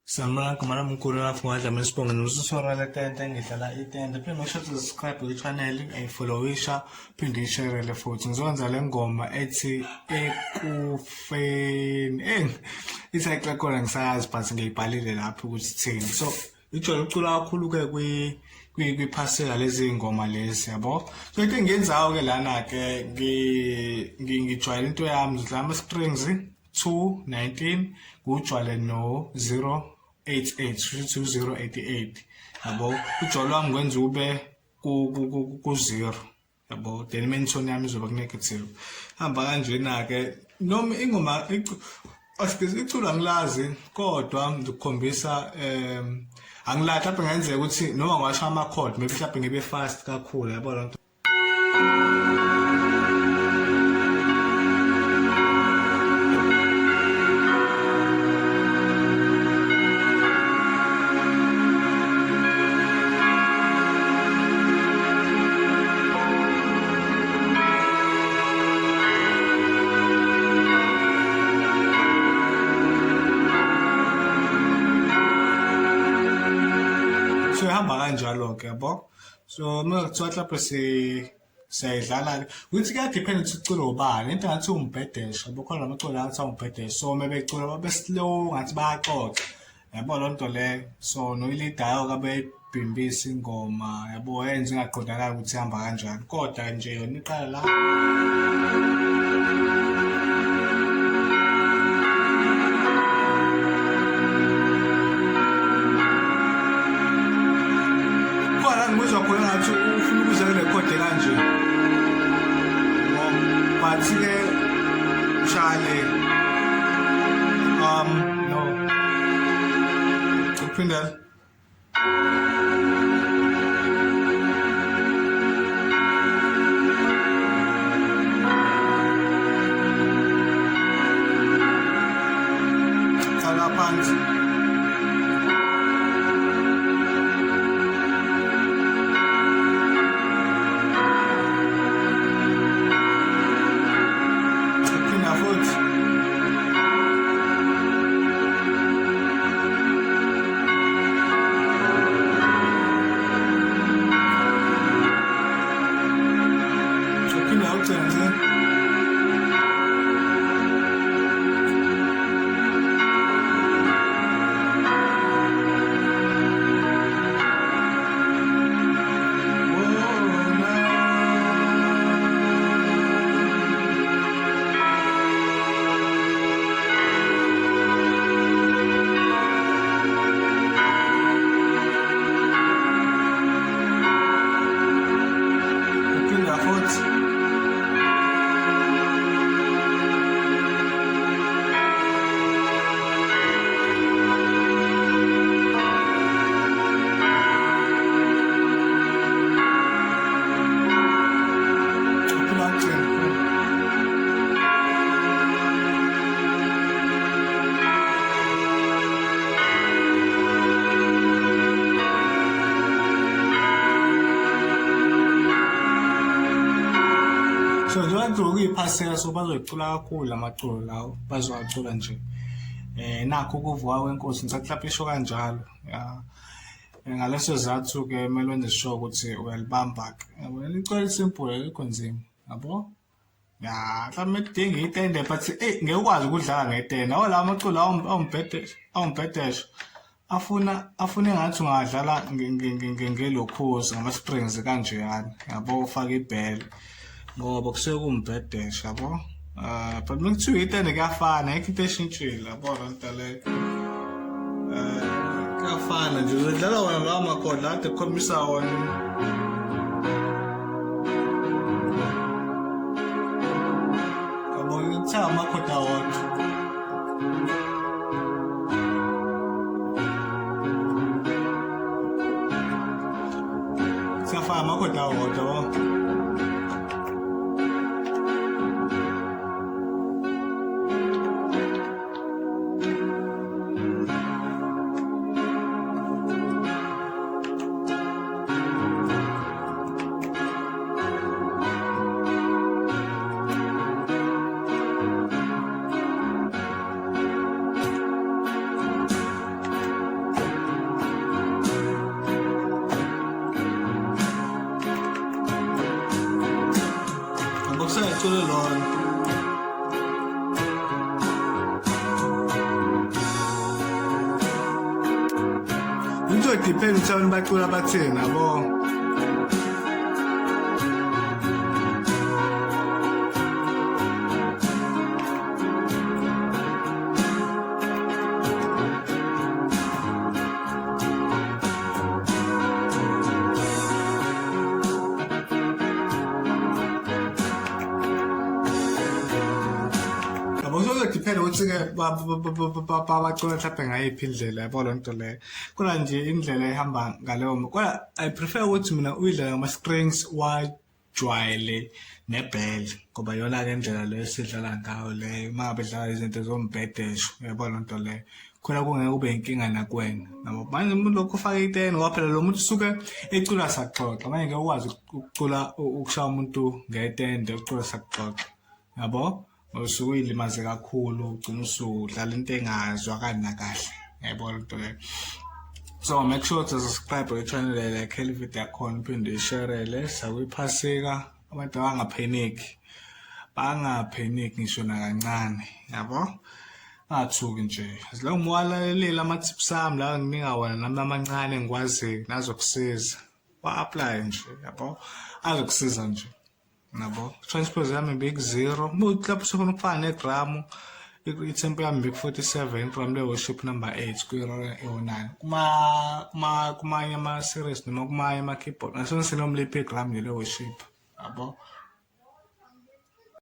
Sanibona kumana mkhulu GoodenoughDlamini sibonge nosusora le tente ngidlala itente phinde make sure to subscribe kwi-channel ayifollowisha phinde ishare futhi ngizokwenza le ngoma ethi ekufeni i-title khona ngisayazi but ngiyibhalile lapho ukuthi thini so ijwayele ukucula kakhulu-ke kwiphasela lezi ngoma lezi yabo so into engiyenzayo-ke lana-ke ngijwayele into yami ngidlala ama-strings 219 ngujwale no-088 2088 yabo ujwalo wami ngwenza ube ku-0 yabo then mentoni yami izoba ku-negative hamba kanjena-ke noma ingoma iculo angilazi kodwa ngikukhombisa angilazi mhlawumbe ngenzeka ukuthi noma ngiwasha ama-chord maybe mhlawumbe ngibe fast kakhulu yabo lonto so ihamba kanjalo-ke yabo so uma kuthiwa mhlawumbe siyayidlala ukuthi kuyadiphenda ukuthi uculo ubani into engathi umbhedesha yabo khona amaculo angathi awumbhedesha so uma becula babe-slow ngathi bayaxoxa yabo loo nto leyo so noyilidayo-ke abeyibhimbisa ingoma yabo yenze ingaqondakali ukuthi ihamba kanjani kodwa nje yona iqala la ngizwa khona ngathi ufuna ukuze ngirekhode kanje but-ke shale no ukuphindela tsala phansi so njengoba kuyiphasela so bazoyicula kakhulu lamaculo lawo bazowacula nje nakho ukuvuka kwenkosi ngisaklapha isho kanjalo ya ngaleso sizathu-ke kumele wenze sure ukuthi uyalibamba-ke yabo licala lisimple alikho nzima yabo ya mhlawumbe kudinga itende but ngeke ukwazi ukudlala ngetende awo lawo maculo awumbhedesha afuna engathi ungadlala ngelokhozi ngama-strings kanjeyani yabo ufake ibhele ngoba kusuke kumbhedesha yabo but mekuthiwa itende kuyafana ayikho into eshintshile yabo loo nto leyo kuyafana nje uzodlala wona lawo makhodi ade khombisa wona yabo kuthiwa amakhodi awodwa siyafana amakhodi awodwa yabo umculo lona. Into depend ukuthi abantu bacula bathini yabo. Kuzokudiphenda ukuthi-ke babacula mhlawumbe ngayiphi indlela yabo loo nto leyo. Kodwa nje indlela ehamba ngaleyo kodwa I prefer ukuthi mina uyidlale ngama-strings wajwayele nebhele ngoba yona-ke indlela leyo esidlala ngayo leyo uma ngabe dlala izinto zombhedesho yabo loo nto leyo khona kungeke kube inkinga nakuwena nabo manje umuntu lokhu ufake iteni ngoba phela lo muntu usuke ecula saxoxa manje ngeke ukwazi ukucula ukushaya umuntu ngetende ucula saxoxa yabo. Usuke uyilimaze kakhulu ugcina usudlala into engazwakali nakahle yabo lento leyo. So make sure to subscribe to channel like le video yakhona uphinde uyishare sakuyiphasika abantu bangapheniki ngisho nakancane yabo. Athuki nje azilonge umwalalela ama-tips ami la nginika wona nami amancane engikwazi nazokusiza wa-apply nje yabo azokusiza nje nabo. Transport yami big-0 lapho usufuna ukufana negramu itempo yami big-47 igramu le-worship number 8 kuyi-9 kumanye ama-series noma kumanye ama-keyboard ngasonisele umliphi igramu le-worship yabo.